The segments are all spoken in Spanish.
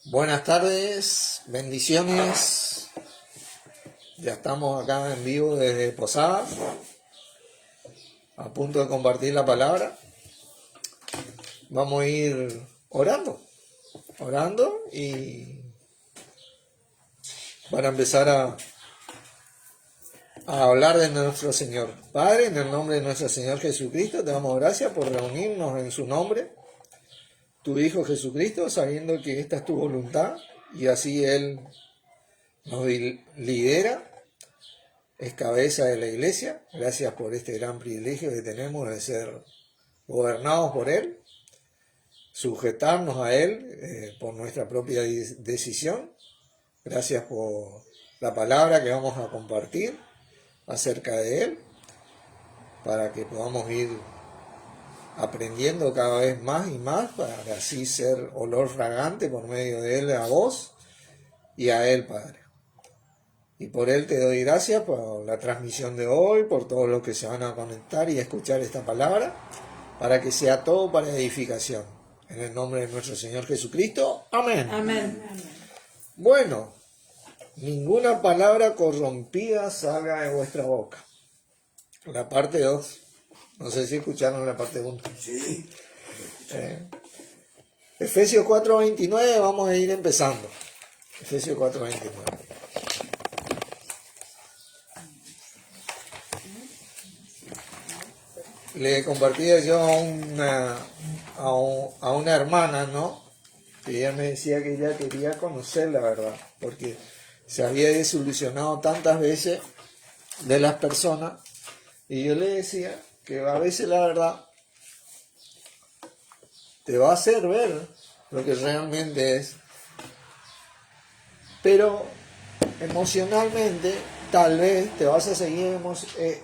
Buenas tardes, bendiciones. Ya estamos acá en vivo desde Posadas, a punto de compartir la palabra. Vamos a ir orando y para empezar a hablar de nuestro Señor. Padre, en el nombre de nuestro Señor Jesucristo, te damos gracias por reunirnos en su nombre, tu Hijo Jesucristo, sabiendo que esta es tu voluntad y así Él nos lidera, es cabeza de la iglesia. Gracias por este gran privilegio que tenemos de ser gobernados por Él, sujetarnos a Él por nuestra propia decisión. Gracias por la palabra que vamos a compartir acerca de Él, para que podamos ir aprendiendo cada vez más y más, para así ser olor fragante por medio de Él a vos y a Él, Padre. Y por Él te doy gracias por la transmisión de hoy, por todos los que se van a conectar y a escuchar esta palabra, para que sea todo para edificación. En el nombre de nuestro Señor Jesucristo. Amén. Amén. Bueno, ninguna palabra corrompida salga de vuestra boca. La parte 2. No sé si escucharon la parte 1. Sí. Efesios 4:29, vamos a ir empezando. Efesios 4:29. Le compartía yo a una hermana, ¿no? Que ella me decía que ella quería conocer la verdad, porque se había desilusionado tantas veces de las personas, y yo le decía que a veces la verdad te va a hacer ver lo que realmente es, pero emocionalmente tal vez te vas a seguir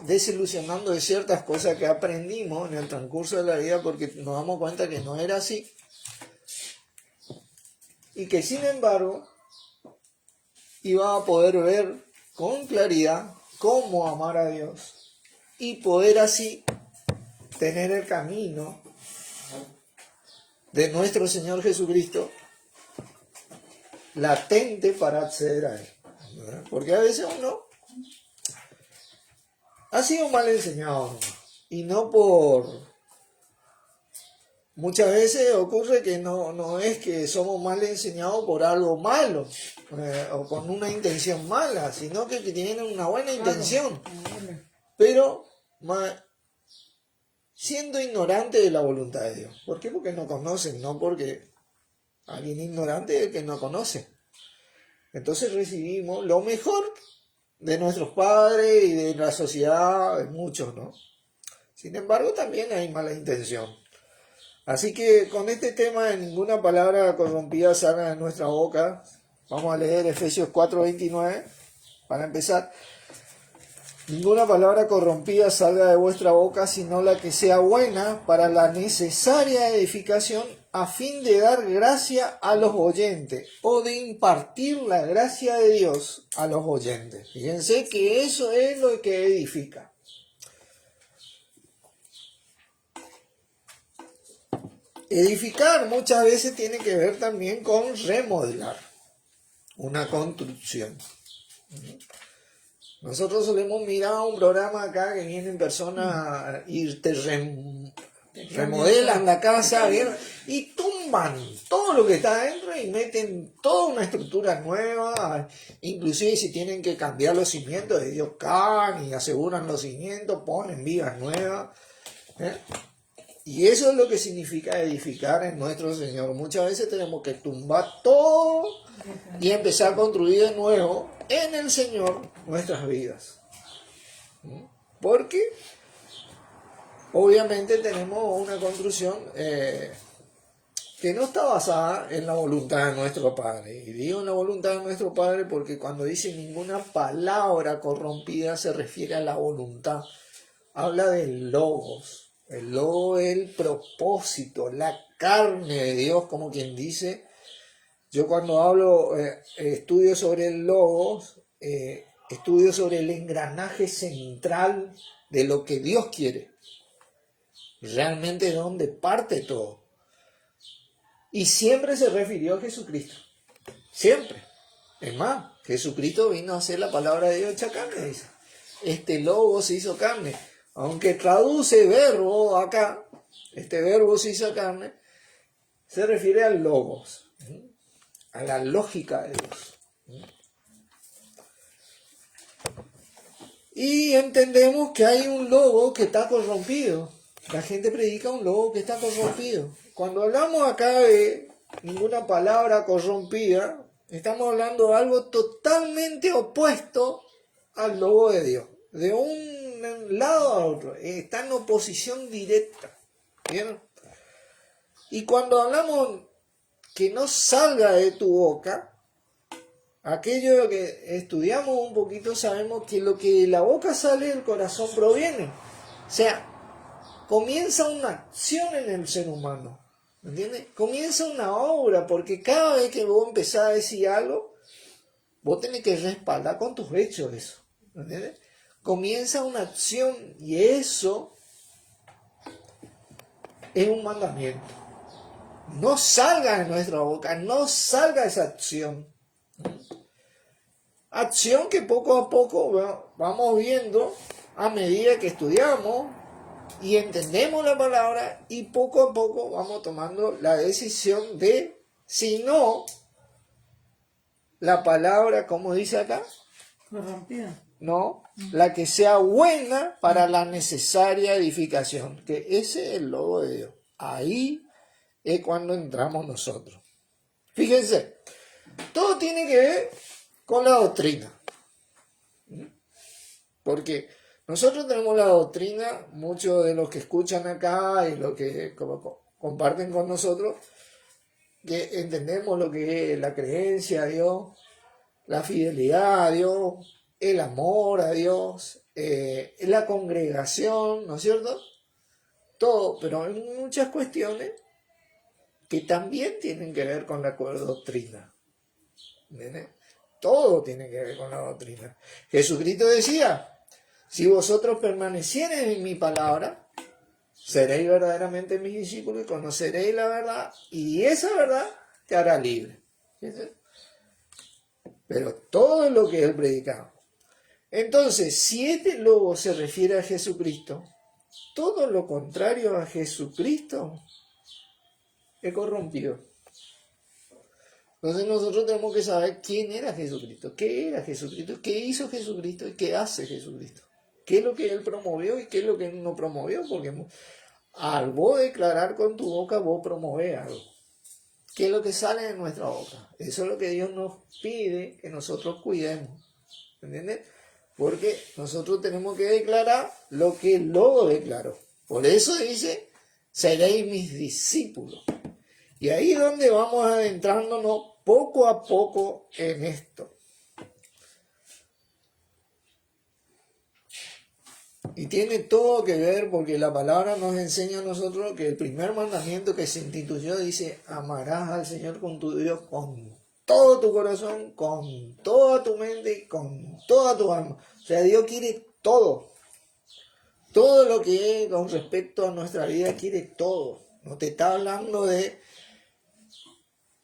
desilusionando de ciertas cosas que aprendimos en el transcurso de la vida, porque nos damos cuenta que no era así, y que sin embargo iba a poder ver con claridad cómo amar a Dios y poder así tener el camino de nuestro Señor Jesucristo latente para acceder a Él. ¿Verdad? Porque a veces uno ha sido mal enseñado, y no por... Muchas veces ocurre que no es que somos mal enseñados por algo malo o con una intención mala, sino que tienen una buena intención, pero siendo ignorante de la voluntad de Dios. ¿Por qué? Porque no conocen, no porque alguien ignorante es el que no conoce. Entonces recibimos lo mejor de nuestros padres y de la sociedad, de muchos, ¿no? Sin embargo, también hay mala intención. Así que con este tema de ninguna palabra corrompida salga de nuestra boca, vamos a leer Efesios 4:29 para empezar. Ninguna palabra corrompida salga de vuestra boca, sino la que sea buena para la necesaria edificación, a fin de dar gracia a los oyentes, o de impartir la gracia de Dios a los oyentes. Fíjense que eso es lo que edifica. Edificar muchas veces tiene que ver también con remodelar, una construcción. Nosotros solemos mirar un programa acá que vienen personas y te remodelan la casa, ¿bien? Y tumban todo lo que está adentro y meten toda una estructura nueva. Inclusive si tienen que cambiar los cimientos, ellos caen y aseguran los cimientos, ponen vigas nuevas, ¿eh? Y eso es lo que significa edificar en nuestro Señor. Muchas veces tenemos que tumbar todo y empezar a construir de nuevo en el Señor nuestras vidas. Porque obviamente tenemos una construcción que no está basada en la voluntad de nuestro Padre. Y digo en la voluntad de nuestro Padre porque cuando dice ninguna palabra corrompida se refiere a la voluntad. Habla del logos. El logos es el propósito, la carne de Dios, como quien dice. Yo cuando hablo, estudio sobre el logos, estudio sobre el engranaje central de lo que Dios quiere. Realmente de donde parte todo. Y siempre se refirió a Jesucristo. Siempre. Es más, Jesucristo vino a hacer la palabra de Dios hecha carne, dice. Este lobo se hizo carne. Aunque traduce verbo acá, este verbo se hizo carne, se refiere al logos, a la lógica de Dios. Y entendemos que hay un lobo que está corrompido. La gente predica un lobo que está corrompido. Cuando hablamos acá de ninguna palabra corrompida, estamos hablando de algo totalmente opuesto al lobo de Dios. De un lado a otro. Está en oposición directa. ¿Vieron? Y cuando hablamos que no salga de tu boca, aquello que estudiamos un poquito, sabemos que lo que de la boca sale del corazón proviene. O sea, comienza una acción en el ser humano. ¿Entiendes? Comienza una obra, porque cada vez que vos empezás a decir algo, vos tenés que respaldar con tus hechos eso. ¿Entiendes? Comienza una acción y eso es un mandamiento. No salga de nuestra boca, no salga esa acción. Acción que poco a poco vamos viendo a medida que estudiamos y entendemos la palabra y poco a poco vamos tomando la decisión de, si no, la palabra, como dice acá, corrompida. no, la que sea buena para la necesaria edificación, que ese es el logo de Dios. Ahí es cuando entramos nosotros. Fíjense, todo tiene que ver con la doctrina. Porque nosotros tenemos la doctrina, muchos de los que escuchan acá y los que comparten con nosotros, que entendemos lo que es la creencia a Dios, la fidelidad a Dios, el amor a Dios, la congregación, ¿no es cierto? Todo, pero hay muchas cuestiones que también tienen que ver con la doctrina. ¿Entiendes? Todo tiene que ver con la doctrina. Jesucristo decía, si vosotros permaneciereis en mi palabra, seréis verdaderamente mis discípulos y conoceréis la verdad, y esa verdad te hará libre. ¿Entiendes? Pero todo es lo que él predicaba. Entonces, si este lobo se refiere a Jesucristo, todo lo contrario a Jesucristo es corrompido. Entonces nosotros tenemos que saber quién era Jesucristo, qué era Jesucristo, qué hizo Jesucristo y qué hace Jesucristo. Qué es lo que él promovió y qué es lo que él no promovió, porque al vos declarar con tu boca, vos promovés algo. ¿Qué es lo que sale de nuestra boca? Eso es lo que Dios nos pide que nosotros cuidemos. ¿Entiendes? Porque nosotros tenemos que declarar lo que él luego declaró. Por eso dice, seréis mis discípulos. Y ahí es donde vamos adentrándonos poco a poco en esto. Y tiene todo que ver porque la palabra nos enseña a nosotros que el primer mandamiento que se instituyó dice, amarás al Señor con tu Dios con todo tu corazón, con toda tu mente y con toda tu alma. O sea, Dios quiere todo. Todo lo que es con respecto a nuestra vida quiere todo. No te está hablando de,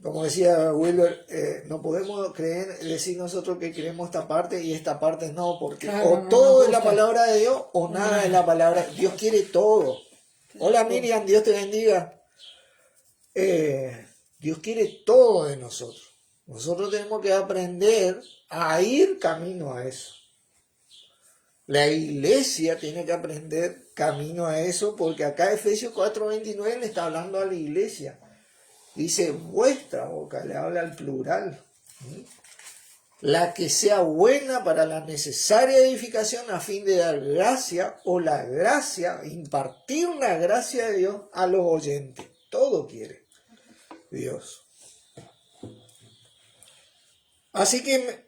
como decía Wilber, no podemos decir nosotros que queremos esta parte y esta parte no, porque o todo es la palabra de Dios o nada es la palabra. Dios quiere todo. Hola Miriam, Dios te bendiga. Dios quiere todo de nosotros. Nosotros tenemos que aprender a ir camino a eso. La iglesia tiene que aprender camino a eso, porque acá Efesios 4:29 le está hablando a la iglesia. Dice vuestra boca, le habla al plural. La que sea buena para la necesaria edificación a fin de dar gracia o la gracia, impartir la gracia de Dios a los oyentes. Todo quiere Dios. Así que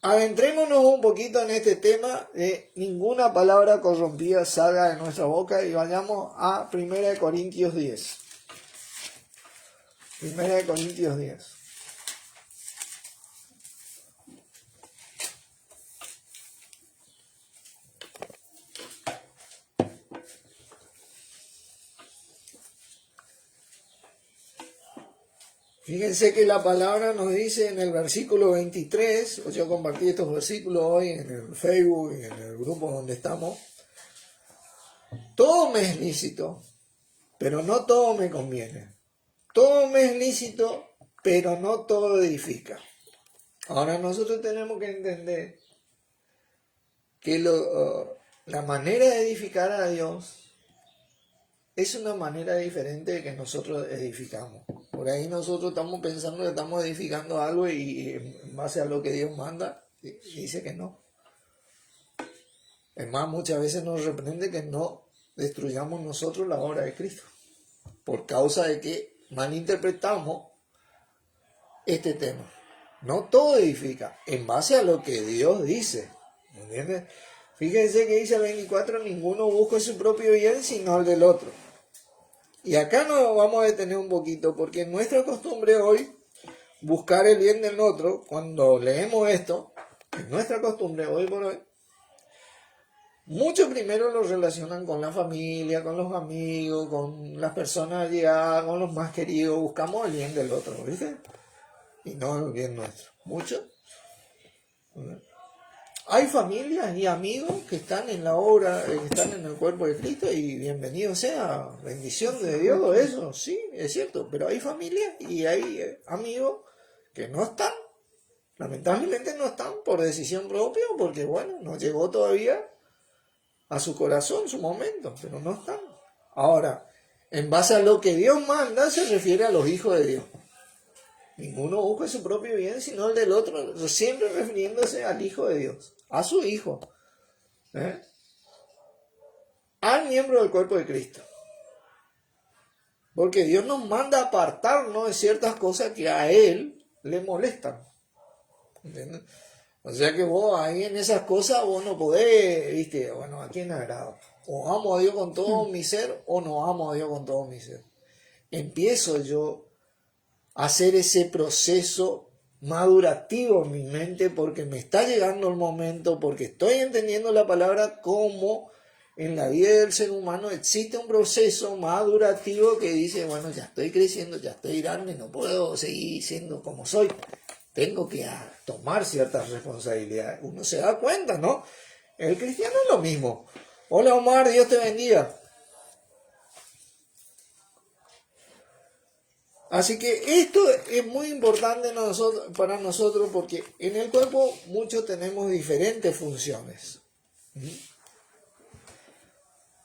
adentrémonos un poquito en este tema de ninguna palabra corrompida salga de nuestra boca y vayamos a 1 Corintios 10. 1 Corintios 10. Fíjense que la palabra nos dice en el versículo 23, yo compartí estos versículos hoy en el Facebook y en el grupo donde estamos. Todo me es lícito, pero no todo me conviene. Todo me es lícito, pero no todo edifica. Ahora nosotros tenemos que entender que la manera de edificar a Dios es una manera diferente de que nosotros edificamos. Por ahí nosotros estamos pensando que estamos edificando algo y en base a lo que Dios manda, dice que no. Es más, muchas veces nos reprende que no destruyamos nosotros la obra de Cristo, por causa de que malinterpretamos este tema. No todo edifica, en base a lo que Dios dice. ¿Entiendes? Fíjense que dice el 24, ninguno busca su propio bien, sino el del otro. Y acá nos vamos a detener un poquito, porque es nuestra costumbre hoy buscar el bien del otro. Cuando leemos esto, es nuestra costumbre hoy por hoy. Muchos primero lo relacionan con la familia, con los amigos, con las personas allegadas, con los más queridos. Buscamos el bien del otro, ¿viste? Y no el bien nuestro. Muchos. Hay familias y amigos que están en la obra, que están en el cuerpo de Cristo y bienvenido sea, bendición de Dios, eso, sí, es cierto. Pero hay familias y hay amigos que no están, lamentablemente no están por decisión propia, porque bueno, no llegó todavía a su corazón su momento, pero no están. Ahora, en base a lo que Dios manda, se refiere a los hijos de Dios. Ninguno busca su propio bien, sino el del otro, siempre refiriéndose al Hijo de Dios, a su Hijo, al miembro del cuerpo de Cristo. Porque Dios nos manda apartarnos de ciertas cosas que a Él le molestan. ¿Entiendes? O sea que vos ahí en esas cosas vos no podés, viste, bueno, ¿a quién agrado? O amo a Dios con todo mi ser o no amo a Dios con todo mi ser. Empiezo yo a hacer ese proceso madurativo en mi mente porque me está llegando el momento, porque estoy entendiendo la palabra como en la vida del ser humano existe un proceso madurativo que dice, bueno, ya estoy creciendo, ya estoy grande, no puedo seguir siendo como soy. Tengo que tomar ciertas responsabilidades. Uno se da cuenta, ¿no? El cristiano es lo mismo. Hola Omar, Dios te bendiga. Así que esto es muy importante para nosotros porque en el cuerpo muchos tenemos diferentes funciones.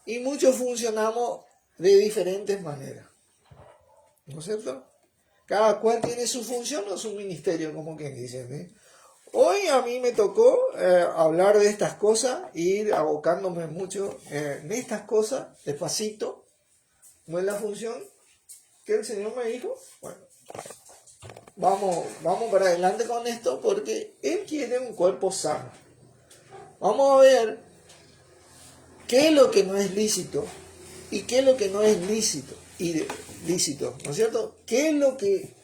Y muchos funcionamos de diferentes maneras. ¿No es cierto? Cada cual tiene su función o su ministerio, como quien dice, ¿eh? Hoy a mí me tocó hablar de estas cosas, ir abocándome mucho en estas cosas, despacito. ¿No es la función que el Señor me dijo? Bueno, vamos para adelante con esto porque Él quiere un cuerpo sano. Vamos a ver qué es lo que no es lícito y qué es lo que no es lícito. Lícito, ¿no es cierto? ¿Qué es lo que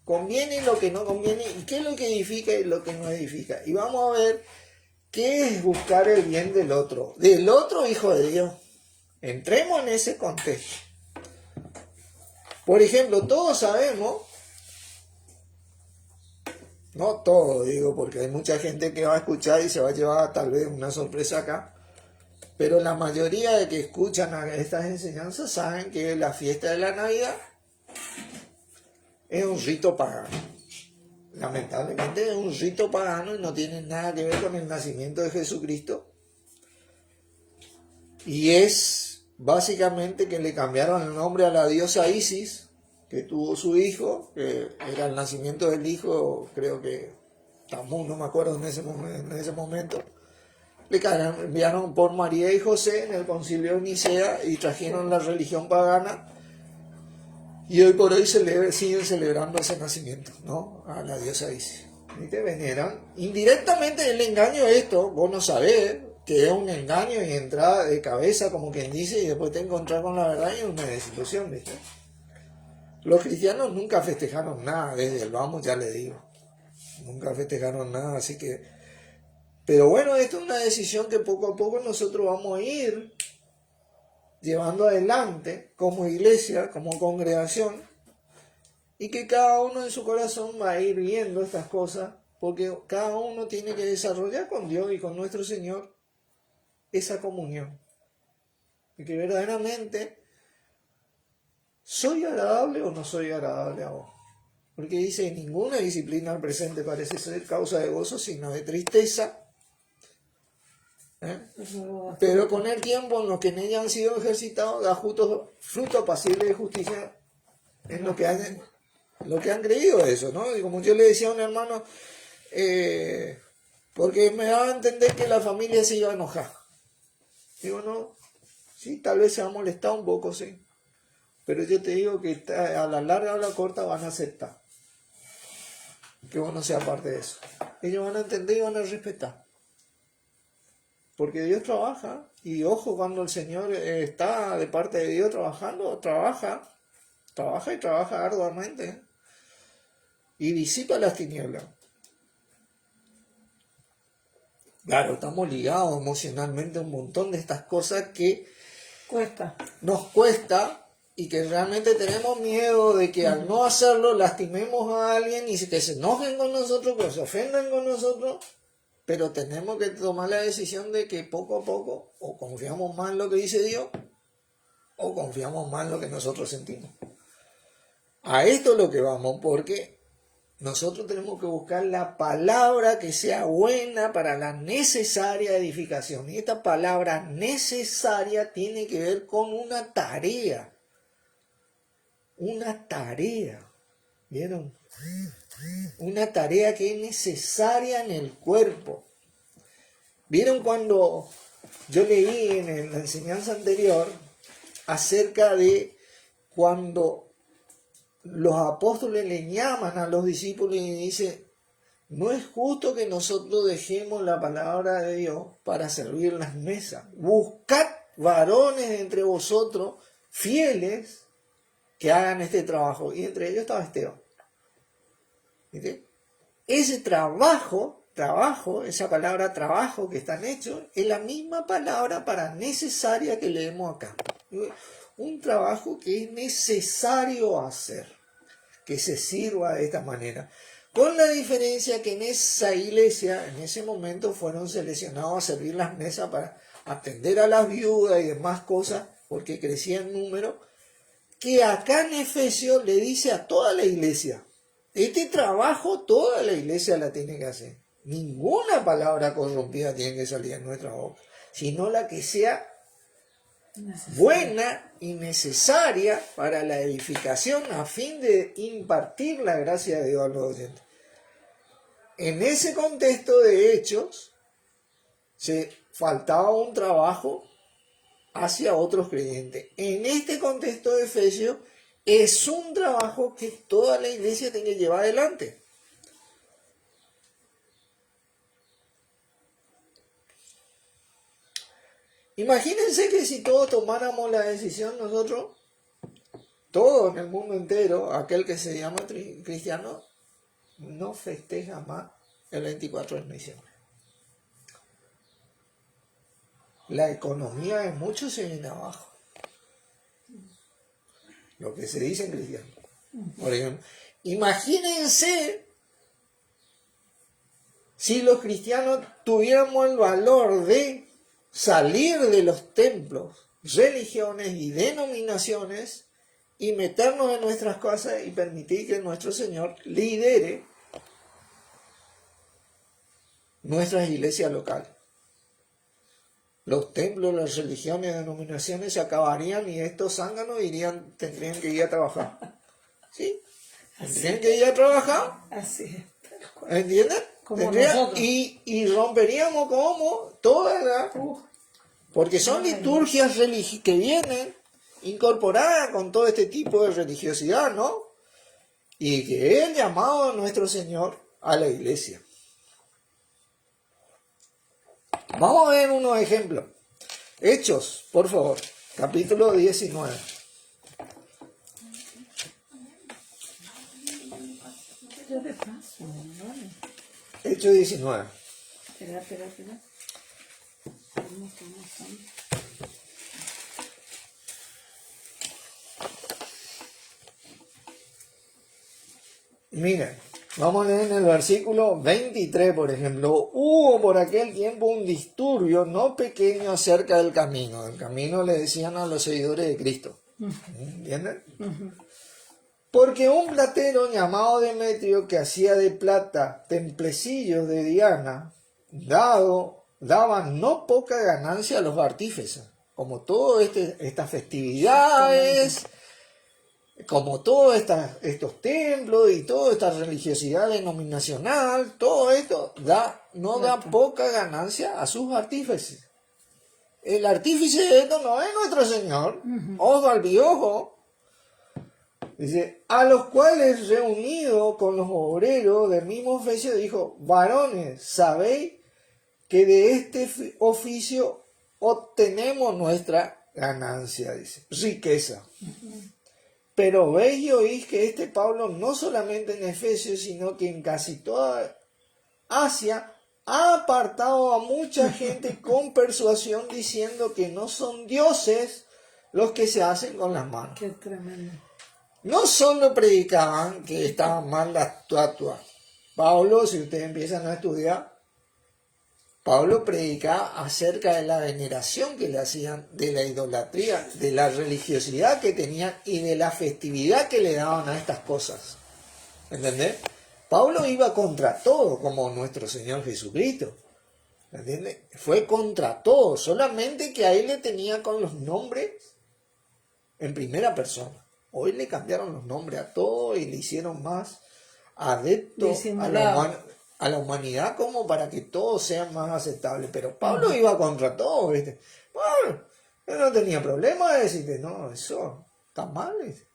conviene y lo que no conviene? ¿Y qué es lo que edifica y lo que no edifica? Y vamos a ver qué es buscar el bien del otro hijo de Dios. Entremos en ese contexto. Por ejemplo, todos sabemos, no todos digo, porque hay mucha gente que va a escuchar y se va a llevar tal vez una sorpresa acá, pero la mayoría de que escuchan estas enseñanzas saben que la fiesta de la Navidad es un rito pagano. Lamentablemente es un rito pagano y no tiene nada que ver con el nacimiento de Jesucristo. Y es básicamente que le cambiaron el nombre a la diosa Isis, que tuvo su hijo, que era el nacimiento del hijo, creo que Tamuz, no me acuerdo en ese momento. Le cambiaron por María y José en el concilio de Nicea y trajeron la religión pagana. Y hoy por hoy siguen celebrando ese nacimiento, ¿no? A la diosa Isis. Y te veneran. Indirectamente el engaño es esto, vos no sabés que es un engaño y entrada de cabeza, como quien dice, y después te encontrás con la verdad y una desilusión, ¿viste? Los cristianos nunca festejaron nada, desde el vamos ya le digo. Nunca festejaron nada, así que... Pero bueno, esto es una decisión que poco a poco nosotros vamos a ir llevando adelante como iglesia, como congregación, Y que cada uno en su corazón va a ir viendo estas cosas, porque cada uno tiene que desarrollar con Dios y con nuestro Señor esa comunión. Y que verdaderamente, ¿soy agradable o no soy agradable a vos? Porque dice, ninguna disciplina al presente parece ser causa de gozo, sino de tristeza. Pero con el tiempo, en los que en ella han sido ejercitados, da fruto pasible de justicia en lo que han creído eso, ¿no? Y como yo le decía a un hermano, porque me daba a entender que la familia se iba a enojar. Digo, no, sí, tal vez se va a molestar un poco, sí. Pero yo te digo que a la larga o a la corta van a aceptar que vos no seas parte de eso. Ellos van a entender y van a respetar. Porque Dios trabaja, y ojo, cuando el Señor está de parte de Dios trabajando, trabaja y trabaja arduamente, y disipa las tinieblas. Claro, estamos ligados emocionalmente a un montón de estas cosas que nos cuesta, y que realmente tenemos miedo de que al no hacerlo lastimemos a alguien y que se enojen con nosotros, que se ofendan con nosotros. Pero tenemos que tomar la decisión de que poco a poco o confiamos más en lo que dice Dios o confiamos más en lo que nosotros sentimos. A esto es lo que vamos, porque nosotros tenemos que buscar la palabra que sea buena para la necesaria edificación. Y esta palabra necesaria tiene que ver con una tarea. Una tarea. ¿Vieron? Una tarea que es necesaria en el cuerpo. ¿Vieron cuando yo leí en la enseñanza anterior acerca de cuando los apóstoles le llaman a los discípulos y dicen, no es justo que nosotros dejemos la palabra de Dios para servir las mesas. Buscad varones entre vosotros fieles que hagan este trabajo. Y entre ellos estaba Esteban. ¿Viste? Ese trabajo, esa palabra trabajo que están hechos, es la misma palabra para necesaria que leemos acá. Un trabajo que es necesario hacer, que se sirva de esta manera. Con la diferencia que en esa iglesia, en ese momento, fueron seleccionados a servir las mesas para atender a las viudas y demás cosas, porque crecía en número, que acá en Efesios le dice a toda la iglesia, este trabajo toda la iglesia la tiene que hacer. Ninguna palabra corrompida tiene que salir de nuestra boca, sino la que sea buena y necesaria para la edificación a fin de impartir la gracia de Dios a los oyentes. En ese contexto de Hechos, se faltaba un trabajo hacia otros creyentes. En este contexto de Efesios, es un trabajo que toda la iglesia tiene que llevar adelante. Imagínense que si todos tomáramos la decisión, nosotros, todos en el mundo entero, aquel que se llama cristiano, no festeja más el 24 de diciembre. La economía de muchos se viene abajo. Lo que se dice en cristiano. Por ejemplo, imagínense si los cristianos tuviéramos el valor de salir de los templos, religiones y denominaciones y meternos en nuestras casas y permitir que nuestro Señor lidere nuestras iglesias locales. Los templos, las religiones, denominaciones se acabarían y estos zánganos tendrían que ir a trabajar. ¿Sí? Tendrían que ir a trabajar. Así es. ¿Entienden? Y romperíamos como toda la... Porque son liturgias que vienen incorporadas con todo este tipo de religiosidad, ¿no? Y que es el llamado a nuestro Señor a la iglesia. Vamos a ver unos ejemplos. Hechos, por favor, capítulo 19. Hechos 19. Espera. Miren, vamos a leer en el versículo 23, por ejemplo. Hubo por aquel tiempo un disturbio no pequeño acerca del camino. El camino le decían a los seguidores de Cristo. ¿Entienden? Porque un platero llamado Demetrio, que hacía de plata templecillos de Diana, daba no poca ganancia a los artífices. Como todas estas festividades, como todos estos templos y toda esta religiosidad denominacional, todo esto no da poca ganancia a sus artífices. El artífice de esto no es nuestro Señor, ojo al piojo. Dice, a los cuales reunido con los obreros del mismo oficio dijo, varones, sabéis que de este oficio obtenemos nuestra ganancia, dice, riqueza. Pero veis y oís que este Pablo no solamente en Efesios, sino que en casi toda Asia ha apartado a mucha gente con persuasión diciendo que no son dioses los que se hacen con las manos. Qué tremendo. No solo predicaban que estaban mal las estatuas. Pablo, si ustedes empiezan a estudiar, Pablo predicaba acerca de la veneración que le hacían, de la idolatría, de la religiosidad que tenían y de la festividad que le daban a estas cosas. ¿Entendés? Pablo iba contra todo, como nuestro Señor Jesucristo. ¿Entiendes? Fue contra todo, solamente que a él le tenía con los nombres en primera persona. Hoy le cambiaron los nombres a todo y le hicieron más adepto a la humanidad como para que todo sea más aceptable. Pero Pablo iba contra todo, ¿viste? Pablo no tenía problema de decirte, no, eso está mal. ¿Viste?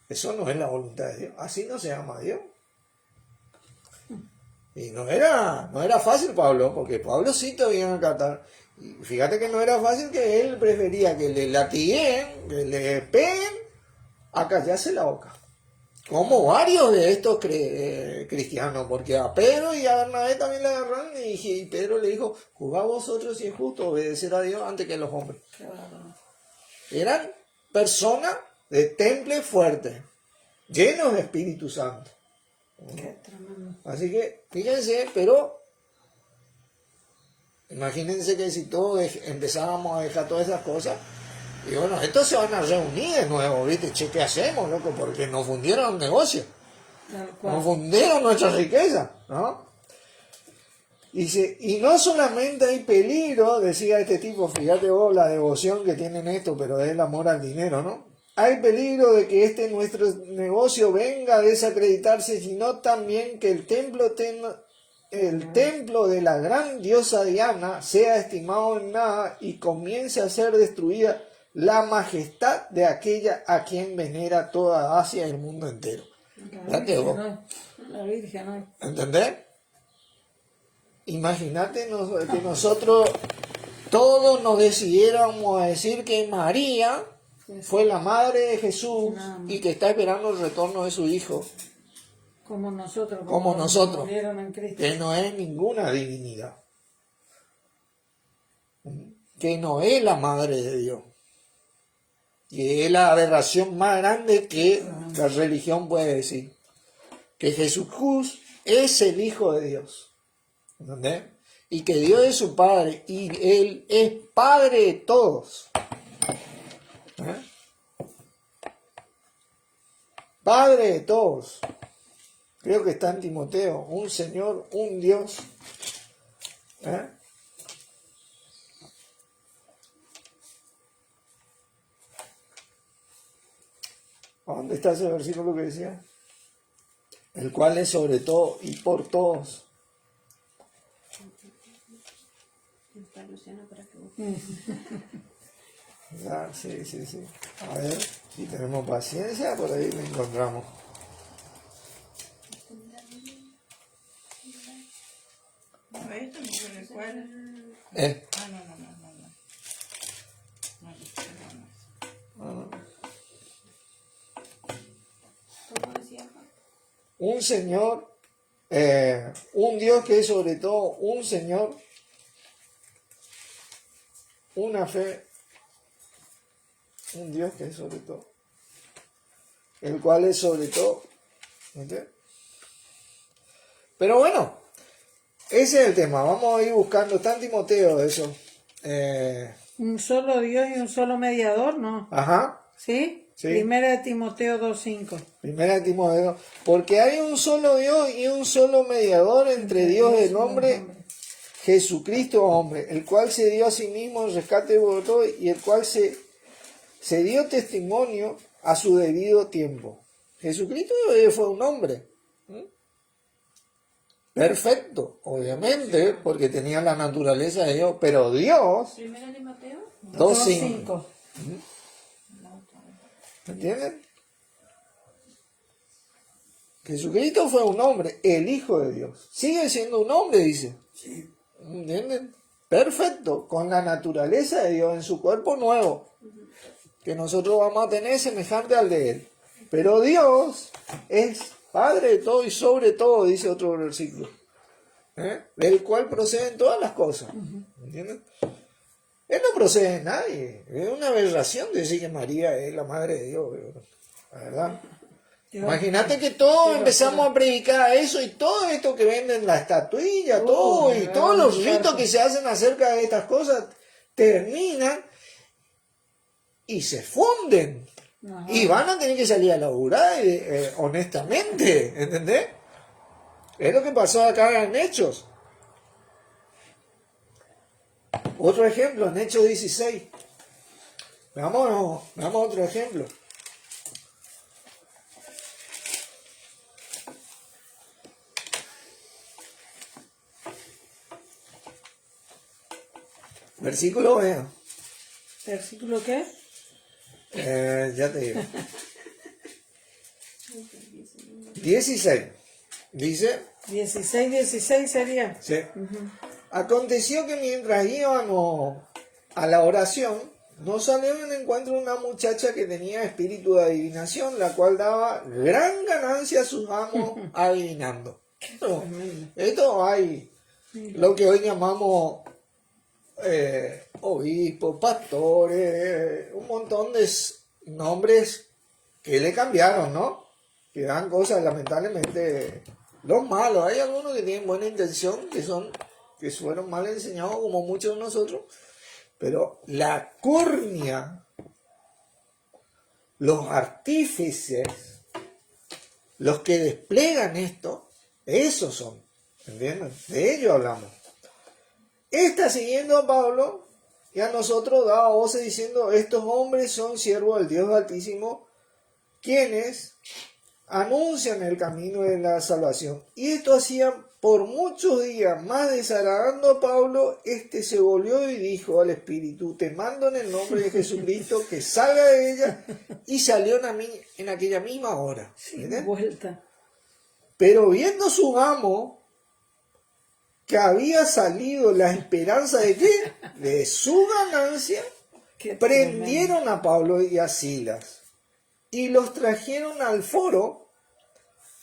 Eso no es la voluntad de Dios. Así no se llama a Dios. Y no era fácil Pablo, porque Pablo sí te iban a catar. Y fíjate que no era fácil, que él prefería que le latiguen, que le peguen, a callarse la boca. Como varios de estos cristianos, porque a Pedro y a Bernabé también le agarraron y Pedro le dijo, juzgad vosotros si es justo obedecer a Dios antes que los hombres. Eran personas de temple fuerte, llenos de Espíritu Santo. Así que, fíjense, pero imagínense que si todos empezábamos a dejar todas esas cosas, y bueno, estos se van a reunir de nuevo, ¿viste? Che, ¿qué hacemos, loco? Porque nos fundieron el negocio, nos fundieron nuestra riqueza, ¿no? Dice, y no solamente hay peligro, decía este tipo, fíjate vos la devoción que tienen esto, pero es el amor al dinero, ¿no? Hay peligro de que nuestro negocio venga a desacreditarse, sino también que el templo de la gran diosa Diana sea estimado en nada y comience a ser destruida la majestad de aquella a quien venera toda Asia y el mundo entero. La Virgen, ¿no? ¿Entendés? Imagínate que nosotros todos nos decidiéramos a decir que María fue la madre de Jesús y que está esperando el retorno de su hijo. Como nosotros. En Cristo. Que no es ninguna divinidad. Que no es la madre de Dios. Que es la aberración más grande que la religión puede decir. Que Jesús es el Hijo de Dios. ¿Entendés? Y que Dios es su Padre. Y Él es Padre de todos. Padre de todos. Creo que está en Timoteo. Un Señor, un Dios. ¿Dónde está ese versículo que decía? El cual es sobre todo y por todos. Sí. A ver, si tenemos paciencia, por ahí lo encontramos. ¿Esto no se recuerda? Un Señor, un Dios que es sobre todo un Señor, una fe, un Dios que es sobre todo, el cual es sobre todo ¿Entiendes? Pero bueno, ese es el tema. Vamos a ir buscando. Está en Timoteo eso. Un solo Dios y un solo mediador, ¿no? Ajá. ¿Sí? Sí. Primera de Timoteo 2:5. Primera de Timoteo. Porque hay un solo Dios y un solo mediador entre Dios y el hombre, Jesucristo hombre, el cual se dio a sí mismo en rescate por todos y el cual se dio testimonio a su debido tiempo. Jesucristo fue un hombre. Perfecto, obviamente, porque tenía la naturaleza de Dios, pero Dios, Primera de Mateo. 2:5. ¿Entienden? Jesucristo fue un hombre, el Hijo de Dios. Sigue siendo un hombre, dice. ¿Entienden? Perfecto, con la naturaleza de Dios en su cuerpo nuevo, que nosotros vamos a tener semejante al de Él. Pero Dios es Padre de todo y sobre todo, dice otro versículo, del cual proceden todas las cosas. ¿Entienden? Él no procede de nadie. Es una aberración decir que María es la madre de Dios, la verdad. Imagínate que todos empezamos a predicar eso y todo esto que venden la estatuilla, todo y todos los ritos que se hacen acerca de estas cosas terminan y se funden. Ajá. Y van a tener que salir a laburar honestamente, ¿entendés? Es lo que pasó acá en Hechos. Otro ejemplo, en Hechos 16. Veamos otro ejemplo. Versículo, ¿Versículo qué? ya te digo. 16. Dice. 16 sería. Sí. Aconteció que mientras íbamos a la oración, nos salió en encuentro una muchacha que tenía espíritu de adivinación, la cual daba gran ganancia a sus amos adivinando. Esto hay lo que hoy llamamos obispos, pastores, un montón de nombres que le cambiaron, ¿no? Que dan cosas lamentablemente los malos. Hay algunos que tienen buena intención, que fueron mal enseñados como muchos de nosotros, pero la curnia, los artífices, los que desplegan esto, esos son, ¿entienden? De ellos hablamos. Esta siguiendo a Pablo y a nosotros daba voces diciendo: estos hombres son siervos del Dios Altísimo, quienes anuncian el camino de la salvación. Y esto hacían por muchos días, más desagradando a Pablo. Este se volvió y dijo al Espíritu: te mando en el nombre de Jesucristo que salga de ella. Y salió en aquella misma hora. Vuelta. Pero viendo su amo que había salido la esperanza de ¿qué? De su ganancia, prendieron a Pablo y a Silas y los trajeron al foro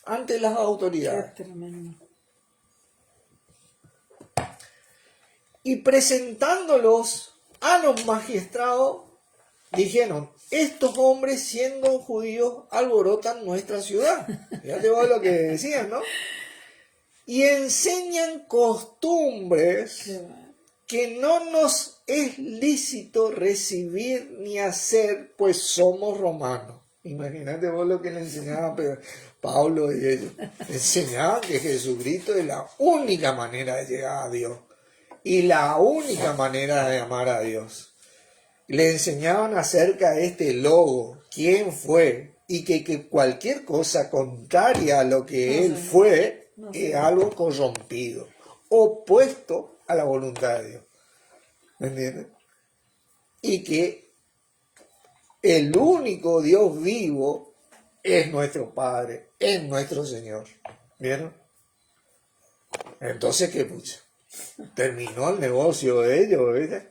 ante las autoridades. Qué tremendo. Y presentándolos a los magistrados, dijeron: estos hombres, siendo judíos, alborotan nuestra ciudad. Fíjate vos lo que decían, ¿no? Y enseñan costumbres que no nos es lícito recibir ni hacer, pues somos romanos. Imagínate vos lo que le enseñaba Pablo y ellos. Enseñaban que Jesucristo es la única manera de llegar a Dios y la única manera de amar a Dios. Le enseñaban acerca de este logo, quién fue, y que cualquier cosa contraria a lo que él fue es algo corrompido, opuesto a la voluntad de Dios. ¿Me entiendes? Y que el único Dios vivo es nuestro Padre, es nuestro Señor. ¿Vieron? Entonces, ¿qué pucha? Terminó el negocio de ellos, ¿viste?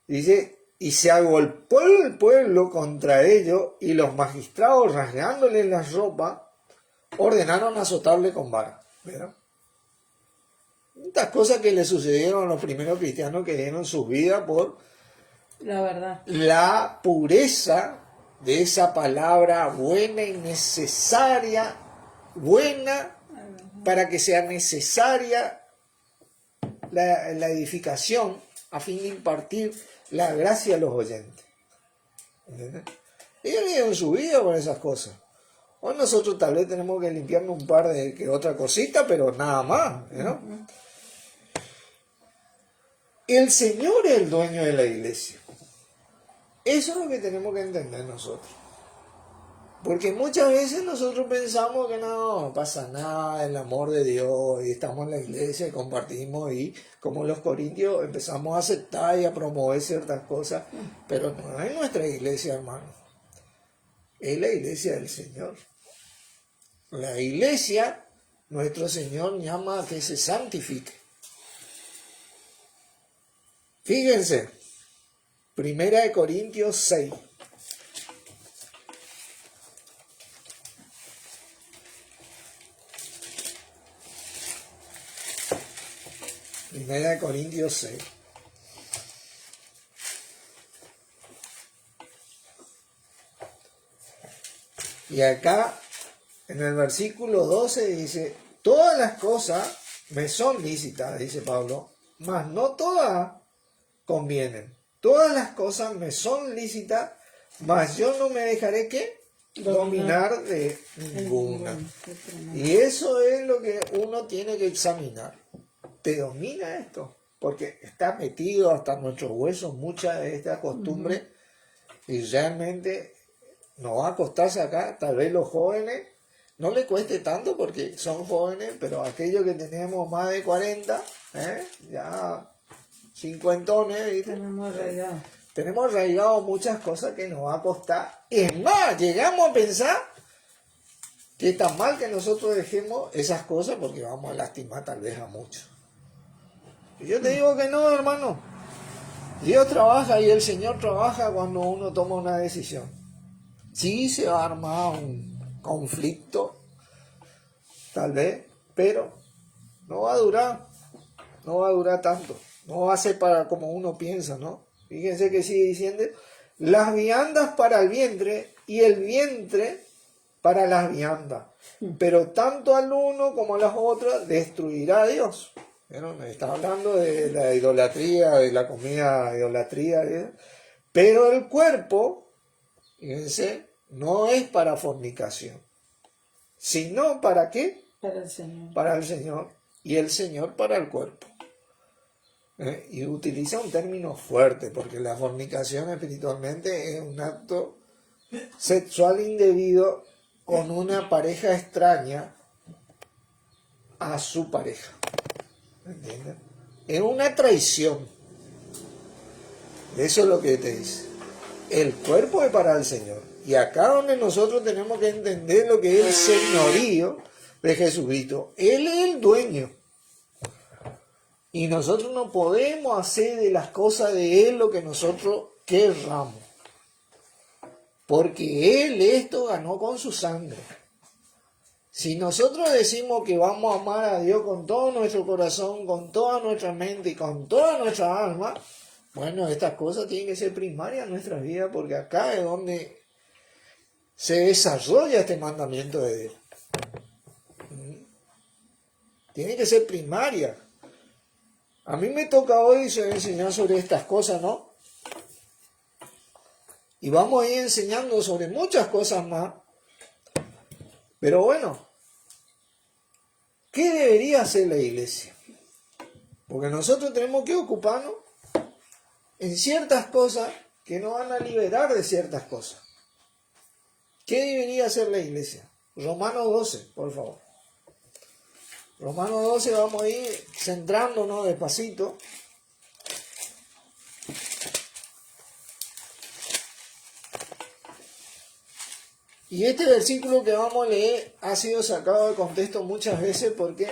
Dice: y se agolpó el pueblo contra ellos, y los magistrados, rasgándoles la ropa, ordenaron azotarle con vara. ¿Verdad? Estas cosas que le sucedieron a los primeros cristianos que dieron sus vidas por la verdad, la pureza de esa palabra buena y necesaria buena para que sea necesaria la edificación a fin de impartir la gracia a los oyentes. ¿Entiendes? Ellos viven su vida por esas cosas. Hoy nosotros tal vez tenemos que limpiarnos un par de que otra cosita, pero nada más, ¿no? El Señor es el dueño de la iglesia. Eso es lo que tenemos que entender nosotros. Porque muchas veces nosotros pensamos que no pasa nada, el amor de Dios, y estamos en la iglesia y compartimos, y como los corintios empezamos a aceptar y a promover ciertas cosas, pero no es nuestra iglesia, hermano. Es la iglesia del Señor. La iglesia, nuestro Señor llama a que se santifique. Fíjense, 1 Corintios 6. Primera de Corintios 6. Y acá, en el versículo 12 dice, todas las cosas me son lícitas, dice Pablo, mas no todas convienen. Todas las cosas me son lícitas, mas yo no me dejaré, ¿qué? Dominar de ninguna. Y eso es lo que uno tiene que examinar. ¿Te domina esto? Porque está metido hasta nuestros huesos mucha de esta costumbre y realmente nos va a costar sacar. Tal vez los jóvenes no le cueste tanto porque son jóvenes, pero aquellos que tenemos más de 40, ya cincuentones, ¿viste? Tenemos arraigado muchas cosas que nos va a costar. Es más, llegamos a pensar que está mal que nosotros dejemos esas cosas porque vamos a lastimar tal vez a muchos. Y yo te digo que no, hermano. Dios trabaja y el Señor trabaja cuando uno toma una decisión. Sí se va a armar un conflicto, tal vez, pero no va a durar tanto. No va a ser para como uno piensa, ¿no? Fíjense que sigue diciendo, las viandas para el vientre y el vientre para las viandas. Pero tanto al uno como a las otras destruirá a Dios. ¿Vieron? Está hablando de la idolatría, de la comida idolatría. ¿Vieron? Pero el cuerpo, fíjense, no es para fornicación. Sino ¿para qué? Para el Señor. Para el Señor. Y el Señor para el cuerpo. Y utiliza un término fuerte, porque la fornicación espiritualmente es un acto sexual indebido con una pareja extraña a su pareja. ¿Entiendes? Es una traición. Eso es lo que te dice. El cuerpo es para el Señor. Y acá donde nosotros tenemos que entender lo que es el señorío de Jesucristo. Él es el dueño. Y nosotros no podemos hacer de las cosas de Él lo que nosotros querramos. Porque Él esto ganó con su sangre. Si nosotros decimos que vamos a amar a Dios con todo nuestro corazón, con toda nuestra mente y con toda nuestra alma, bueno, estas cosas tienen que ser primarias en nuestras vidas porque acá es donde se desarrolla este mandamiento de Dios. Tiene que ser primaria. A mí me toca hoy enseñar sobre estas cosas, ¿no? Y vamos a ir enseñando sobre muchas cosas más. Pero bueno, ¿qué debería hacer la iglesia? Porque nosotros tenemos que ocuparnos en ciertas cosas que nos van a liberar de ciertas cosas. ¿Qué debería hacer la iglesia? Romanos 12, por favor. Romanos 12 vamos a ir centrándonos despacito. Y este versículo que vamos a leer ha sido sacado de contexto muchas veces porque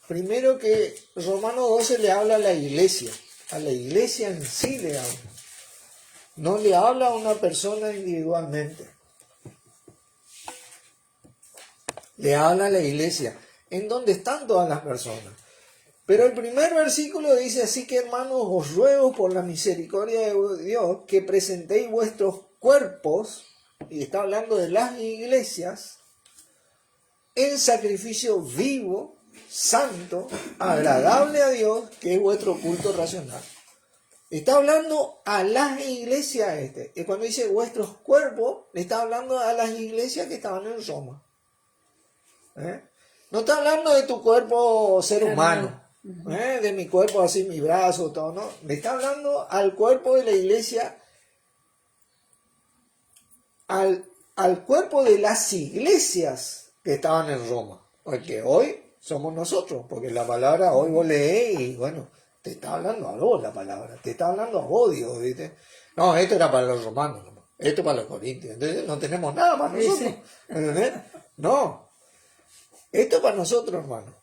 primero que Romanos 12 le habla a la iglesia en sí le habla. No le habla a una persona individualmente. Le habla a la iglesia, en donde están todas las personas. Pero el primer versículo dice, así que hermanos, os ruego por la misericordia de Dios que presentéis vuestros cuerpos, y está hablando de las iglesias, en sacrificio vivo, santo, agradable a Dios, que es vuestro culto racional. Está hablando a las iglesias y cuando dice vuestros cuerpos, le está hablando a las iglesias que estaban en Roma. No está hablando de tu cuerpo ser humano, de mi cuerpo así, mi brazo, todo, ¿no? Le está hablando al cuerpo de la iglesia, al cuerpo de las iglesias que estaban en Roma, porque hoy somos nosotros, porque la palabra hoy vos leés y bueno, te está hablando a vos la palabra, te está hablando a vos, Dios, ¿viste? No, esto era para los romanos, esto para los corintios, entonces no tenemos nada para nosotros, ¿entendés? No, esto es para nosotros, hermano.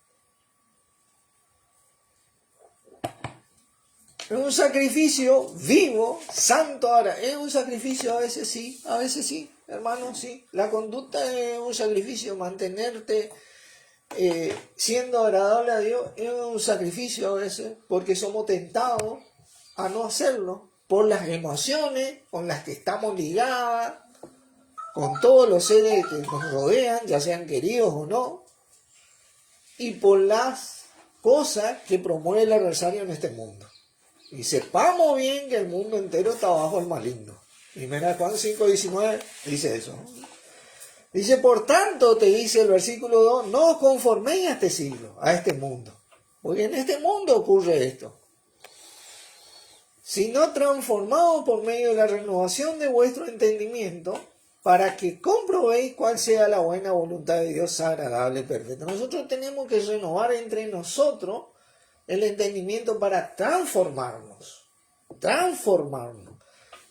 Es un sacrificio vivo, santo. Ahora, es un sacrificio a veces sí, hermano, sí. La conducta es un sacrificio, mantenerte siendo agradable a Dios es un sacrificio a veces, porque somos tentados a no hacerlo por las emociones con las que estamos ligadas, con todos los seres que nos rodean, ya sean queridos o no, y por las cosas que promueve el adversario en este mundo. Y sepamos bien que el mundo entero está bajo el maligno. Primera Juan 5:19 dice eso. Dice, por tanto, te dice el versículo 2, no os conforméis a este siglo, a este mundo. Porque en este mundo ocurre esto. Sino transformados por medio de la renovación de vuestro entendimiento, para que comprobéis cuál sea la buena voluntad de Dios agradable y perfecta. Nosotros tenemos que renovar entre nosotros el entendimiento para transformarnos,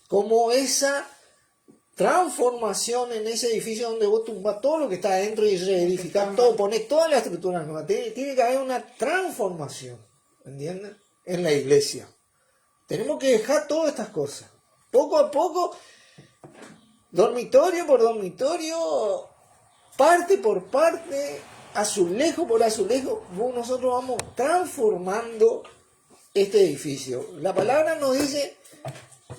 como esa transformación en ese edificio donde vos tumbas todo lo que está adentro y reedificás todo, ponés toda la estructura nueva. Tiene que haber una transformación, ¿entienden? En la iglesia. Tenemos que dejar todas estas cosas. Poco a poco, dormitorio por dormitorio, parte por parte, azulejo por azulejo, nosotros vamos transformando este edificio. La palabra nos dice,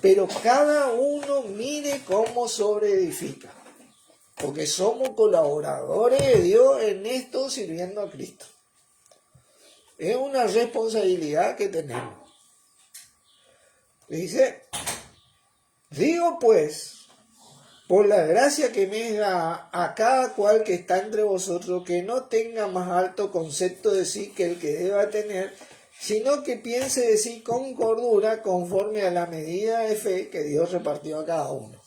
pero cada uno mire cómo sobreedifica, porque somos colaboradores de Dios en esto sirviendo a Cristo. Es una responsabilidad que tenemos. Dice, digo pues, por la gracia que me da a cada cual que está entre vosotros, que no tenga más alto concepto de sí que el que deba tener, sino que piense de sí con cordura, conforme a la medida de fe que Dios repartió a cada uno.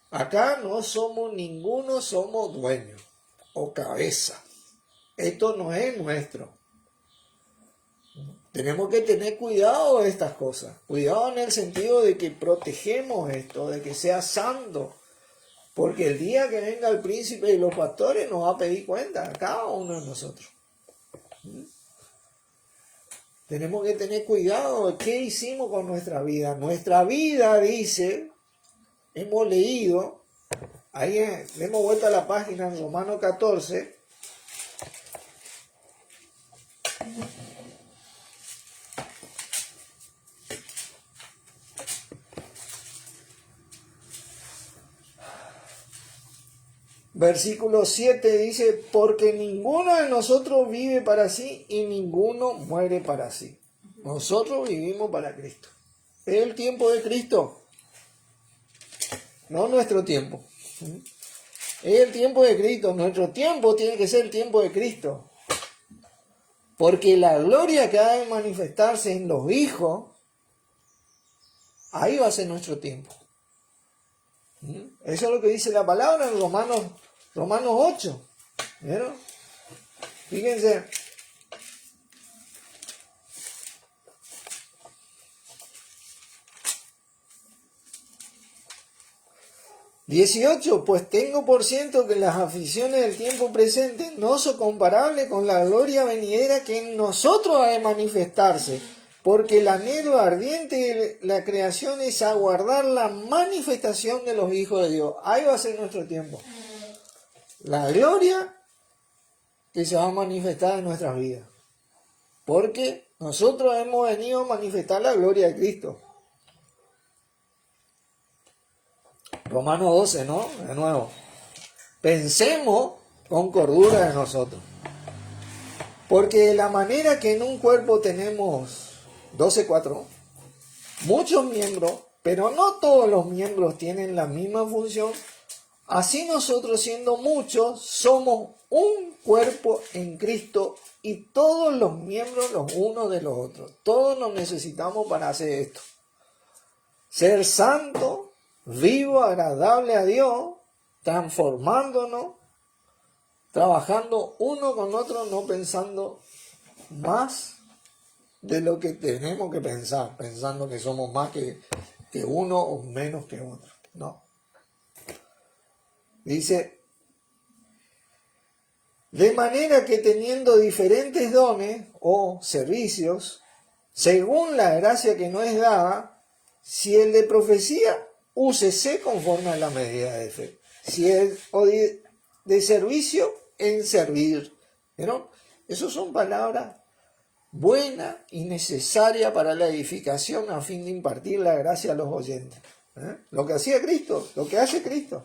Acá no somos ninguno, somos dueños o cabeza. Esto no es nuestro. Tenemos que tener cuidado de estas cosas. Cuidado en el sentido de que protegemos esto, de que sea santo. Porque el día que venga el príncipe y los pastores nos va a pedir cuenta a cada uno de nosotros. Tenemos que tener cuidado de qué hicimos con nuestra vida. Nuestra vida, dice, hemos leído, ahí le hemos vuelto a la página en Romanos 14, versículo 7 dice, porque ninguno de nosotros vive para sí y ninguno muere para sí. Nosotros vivimos para Cristo. Es el tiempo de Cristo, no nuestro tiempo. Es el tiempo de Cristo. Nuestro tiempo tiene que ser el tiempo de Cristo. Porque la gloria que ha de manifestarse en los hijos, ahí va a ser nuestro tiempo. Eso es lo que dice la palabra en Romanos 8. ¿Vieron? Fíjense. (18) Pues tengo por cierto que las aflicciones del tiempo presente no son comparables con la gloria venidera que en nosotros ha de manifestarse, porque el anhelo ardiente de la creación es aguardar la manifestación de los hijos de Dios. Ahí va a ser nuestro tiempo. La gloria que se va a manifestar en nuestras vidas. Porque nosotros hemos venido a manifestar la gloria de Cristo. Romanos 12, ¿no? De nuevo. Pensemos con cordura de nosotros. Porque de la manera que en un cuerpo tenemos 12,4, muchos miembros, pero no todos los miembros tienen la misma función, así nosotros siendo muchos somos un cuerpo en Cristo y todos los miembros los unos de los otros. Todos nos necesitamos para hacer esto. Ser santo, vivo, agradable a Dios, transformándonos, trabajando uno con otro, no pensando más de lo que tenemos que pensar, pensando que somos más que uno o menos que otro. No. Dice, de manera que teniendo diferentes dones o servicios, según la gracia que nos es dada, si el de profecía, úsese conforme a la medida de fe. Si el de servicio, en servir. ¿Vieron? Esas son palabras buenas y necesarias para la edificación a fin de impartir la gracia a los oyentes. Lo que hacía Cristo, lo que hace Cristo.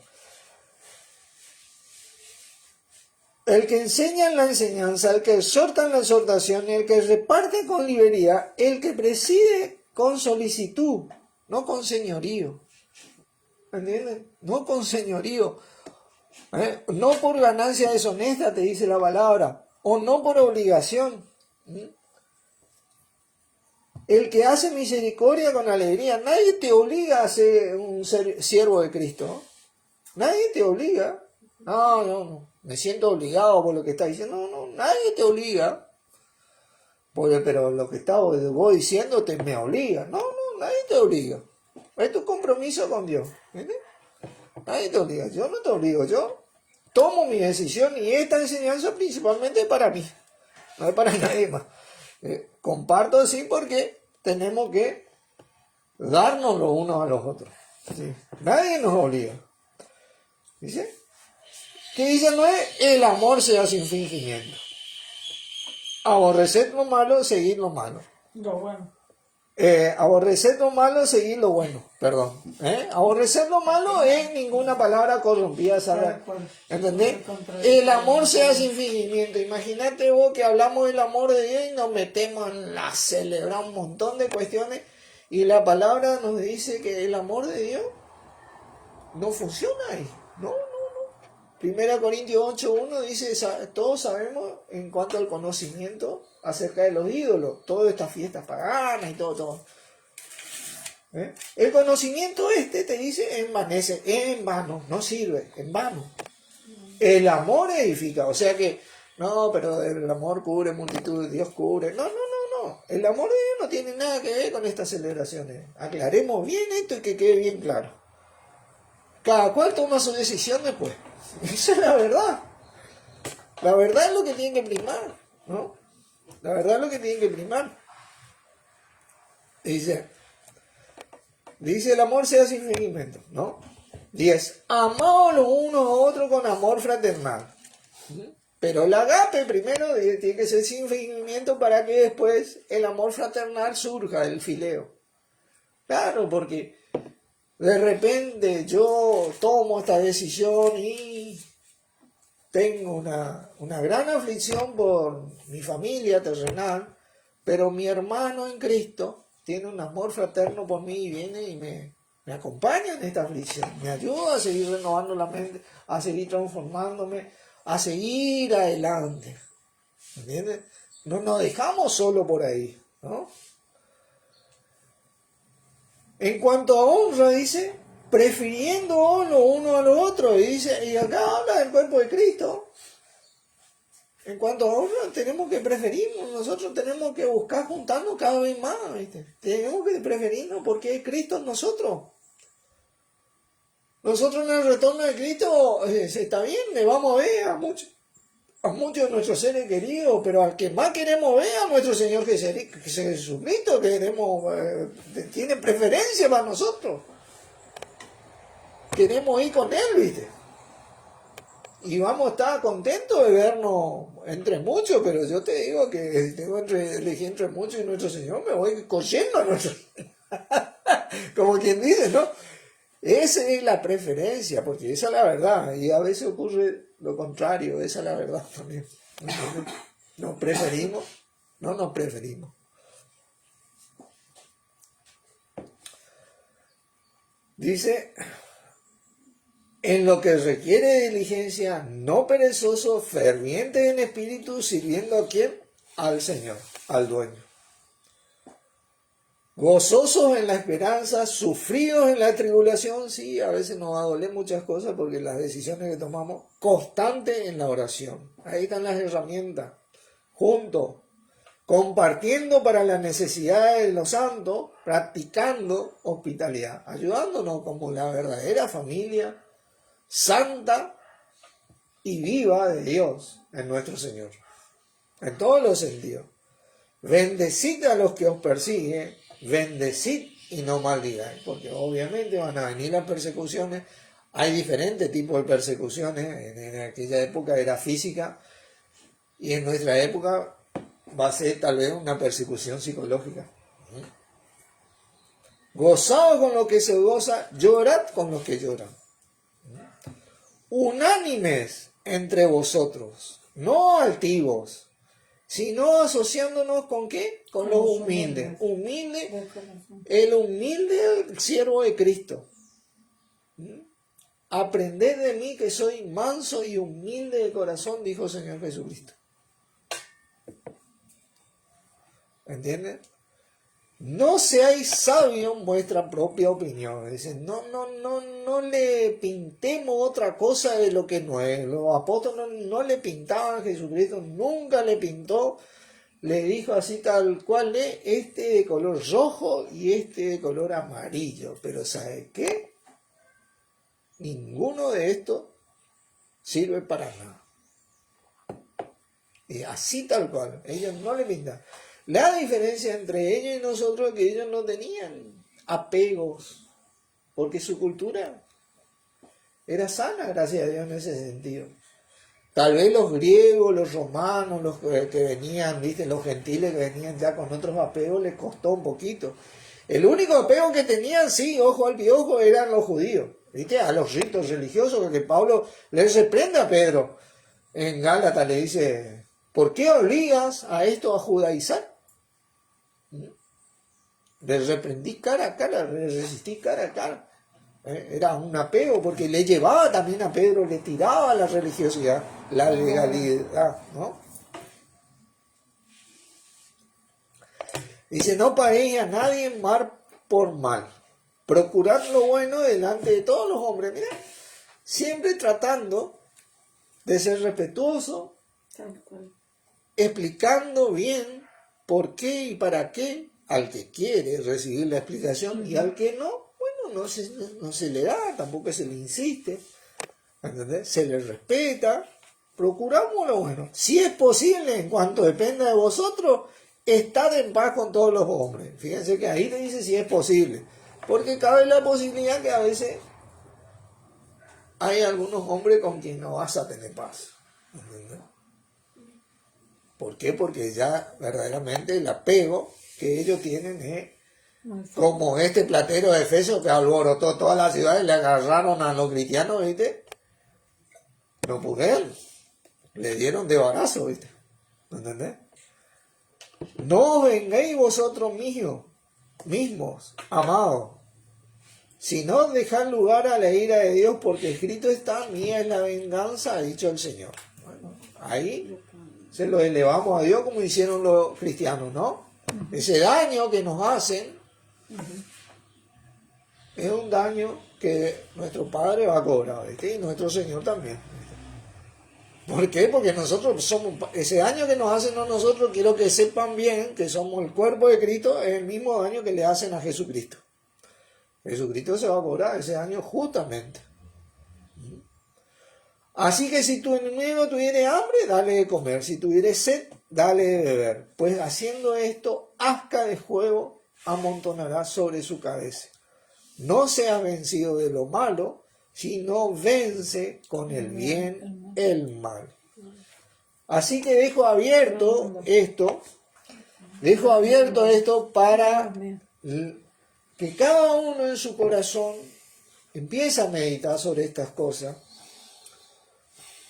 El que enseña en la enseñanza, el que exhorta en la exhortación, el que reparte con libertad, el que preside con solicitud, no con señorío. ¿Entienden? No con señorío. No por ganancia deshonesta, te dice la palabra, o no por obligación. El que hace misericordia con alegría. Nadie te obliga a ser un siervo de Cristo. Nadie te obliga. No. Me siento obligado por lo que está diciendo. No, nadie te obliga. Pero lo que estás vos diciendo me obliga. No, nadie te obliga. Es tu compromiso con Dios. ¿Entiendes? Nadie te obliga. Yo no te obligo. Yo tomo mi decisión y esta enseñanza principalmente es para mí. No es para nadie más. Comparto así porque tenemos que darnos los unos a los otros. ¿Sí? Nadie nos obliga. ¿Dice? Que dice, no es el amor sea sin fingimiento. Aborreced lo malo, seguid lo malo. Lo bueno. Aborreced lo malo, seguid lo bueno. Perdón. Aborreced lo malo es ninguna palabra corrompida, ¿sabes? ¿Entendés? El amor sea sin fingimiento. Imagínate vos que hablamos del amor de Dios y nos metemos en la celebrar un montón de cuestiones y la palabra nos dice que el amor de Dios no funciona ahí. No. 1 Corintios 8:1 dice, todos sabemos en cuanto al conocimiento acerca de los ídolos, todas estas fiestas paganas y todo. El conocimiento te dice envanece, en vano, no sirve, en vano. El amor edifica, o sea que, no, pero el amor cubre multitud, Dios cubre. No. El amor de Dios no tiene nada que ver con estas celebraciones. Aclaremos bien esto y que quede bien claro. Cada cual toma su decisión después. Esa es la verdad. La verdad es lo que tiene que primar, ¿no? La verdad es lo que tiene que primar. Dice el amor sea sin fingimiento, ¿no? 10. Amaos los unos a otros con amor fraternal. Pero el agape primero tiene que ser sin fingimiento para que después el amor fraternal surja, el fileo. Claro, porque de repente yo tomo esta decisión y tengo una gran aflicción por mi familia terrenal, pero mi hermano en Cristo tiene un amor fraterno por mí y viene y me acompaña en esta aflicción, me ayuda a seguir renovando la mente, a seguir transformándome, a seguir adelante. ¿Entiendes? No nos dejamos solo por ahí, ¿no? En cuanto a honra, dice, prefiriendo lo uno a lo otro. Y acá habla del cuerpo de Cristo. En cuanto a honra, tenemos que preferirnos. Nosotros tenemos que buscar juntarnos cada vez más. ¿Viste? Tenemos que preferirnos porque es Cristo en nosotros. Nosotros en el retorno de Cristo está bien, le vamos a ver a muchos de nuestros seres queridos, pero al que más queremos ver a nuestro Señor Jesucristo, tiene preferencia para nosotros. Queremos ir con Él, ¿viste? Y vamos a estar contentos de vernos entre muchos, pero yo te digo que si tengo elegir entre muchos y nuestro Señor, me voy cogiendo a nuestro como quien dice, ¿no? Esa es la preferencia, porque esa es la verdad, y a veces ocurre lo contrario, esa es la verdad también. Nos preferimos, no nos preferimos. Dice, en lo que requiere diligencia, no perezoso, ferviente en espíritu, sirviendo ¿a quién? Al Señor, al dueño. Gozosos en la esperanza, sufridos en la tribulación, sí, a veces nos va a doler muchas cosas porque las decisiones que tomamos, constante en la oración. Ahí están las herramientas, juntos, compartiendo para las necesidades de los santos, practicando hospitalidad, ayudándonos como la verdadera familia santa y viva de Dios en nuestro Señor, en todos los sentidos. Bendecid a los que os persiguen, bendecid y no maldigáis, porque obviamente van a venir las persecuciones. Hay diferentes tipos de persecuciones. En aquella época era física y en nuestra época va a ser tal vez una persecución psicológica. Gozaos con lo que se goza, llorad con los que lloran. Unánimes entre vosotros, no altivos, sino asociándonos ¿con qué? Con los humildes. Humilde, el humilde, el siervo de Cristo. Aprended de mí que soy manso y humilde de corazón, dijo el Señor Jesucristo. ¿Entienden? No seáis sabios en vuestra propia opinión. Dicen, no le pintemos otra cosa de lo que no es. Los apóstoles no le pintaban a Jesucristo, nunca le pintó. Le dijo así tal cual es, este de color rojo y este de color amarillo. Pero ¿sabe qué? Ninguno de estos sirve para nada. Y así tal cual, ellos no le pintan. La diferencia entre ellos y nosotros es que ellos no tenían apegos, porque su cultura era sana, gracias a Dios, en ese sentido. Tal vez los griegos, los romanos, los que venían, ¿viste? Los gentiles que venían ya con otros apegos, les costó un poquito. El único apego que tenían, sí, ojo al piojo, eran los judíos, ¿viste? A los ritos religiosos, que Pablo les reprende a Pedro. En Gálatas le dice, ¿por qué obligas a esto a judaizar? Le reprendí cara a cara, le resistí cara a cara. Era un apego porque le llevaba también a Pedro, le tiraba la religiosidad, la legalidad, ¿no? Dice, no paguéis a nadie mal por mal. Procurad lo bueno delante de todos los hombres. Mira, siempre tratando de ser respetuoso, explicando bien por qué y para qué al que quiere recibir la explicación y al que no, bueno, no se le da, tampoco se le insiste, ¿entendés? Se le respeta, procuramos lo bueno. Si es posible, en cuanto dependa de vosotros, estad en paz con todos los hombres. Fíjense que ahí le dice si es posible, porque cabe la posibilidad que a veces hay algunos hombres con quien no vas a tener paz, ¿entendés? ¿Por qué? Porque ya verdaderamente el apego que ellos tienen es como este platero de Efeso que alborotó todas las ciudades, le agarraron a los cristianos, ¿viste? No pudieron, le dieron de barazo, ¿viste? ¿Entendés? No os vengáis vosotros mismos, amados, sino dejad lugar a la ira de Dios, porque escrito está, mía es la venganza, ha dicho el Señor. Bueno, ahí se lo elevamos a Dios como hicieron los cristianos, ¿no? Ese daño que nos hacen es un daño que nuestro Padre va a cobrar, ¿viste? Y nuestro Señor también. ¿Por qué? Porque nosotros somos, ese daño que nos hacen a nosotros, quiero que sepan bien que somos el cuerpo de Cristo, es el mismo daño que le hacen a Jesucristo. Jesucristo se va a cobrar ese daño justamente. Así que si tu enemigo tuviere hambre, dale de comer. Si tuviere sed, dale de beber. Pues haciendo esto, asca de fuego amontonará sobre su cabeza. No seas vencido de lo malo, sino vence con el bien el mal. Así que dejo abierto esto para que cada uno en su corazón empiece a meditar sobre estas cosas.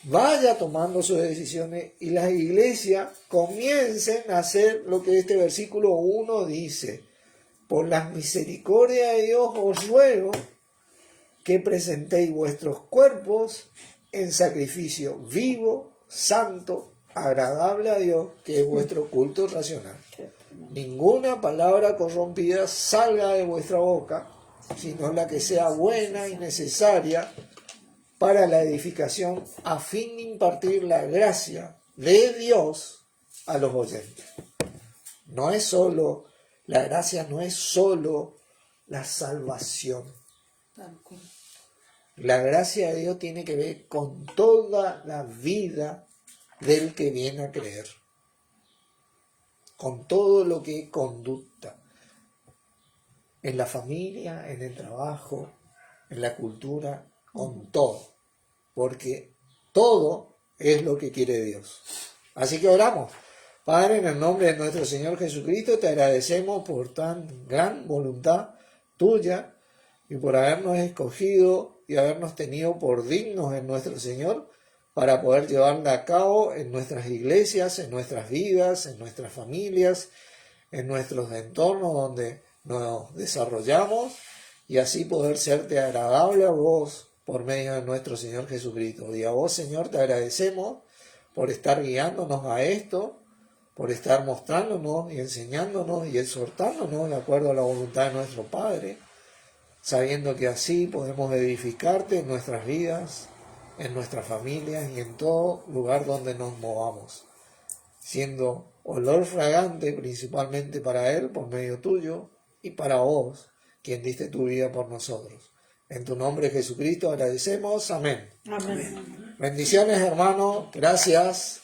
vaya tomando sus decisiones y las iglesias comiencen a hacer lo que este versículo 1 dice. Por las misericordias de Dios os ruego que presentéis vuestros cuerpos en sacrificio vivo, santo, agradable a Dios, que es vuestro culto racional. Ninguna palabra corrompida salga de vuestra boca, sino la que sea buena y necesaria para la edificación, a fin de impartir la gracia de Dios a los oyentes. No es solo, la gracia no es solo la salvación. La gracia de Dios tiene que ver con toda la vida del que viene a creer, con todo lo que es conducta, en la familia, en el trabajo, en la cultura, con todo, porque todo es lo que quiere Dios. Así que oramos. Padre, en el nombre de nuestro Señor Jesucristo, te agradecemos por tan gran voluntad tuya y por habernos escogido y habernos tenido por dignos en nuestro Señor para poder llevarla a cabo en nuestras iglesias, en nuestras vidas, en nuestras familias, en nuestros entornos donde nos desarrollamos y así poder serte agradable a vos por medio de nuestro Señor Jesucristo. Y a vos, Señor, te agradecemos por estar guiándonos a esto, por estar mostrándonos y enseñándonos y exhortándonos de acuerdo a la voluntad de nuestro Padre, sabiendo que así podemos edificarte en nuestras vidas, en nuestras familias y en todo lugar donde nos movamos, siendo olor fragante principalmente para Él por medio tuyo y para vos, quien diste tu vida por nosotros. En tu nombre, Jesucristo, agradecemos. Amén. Amén. Bendiciones, hermano. Gracias.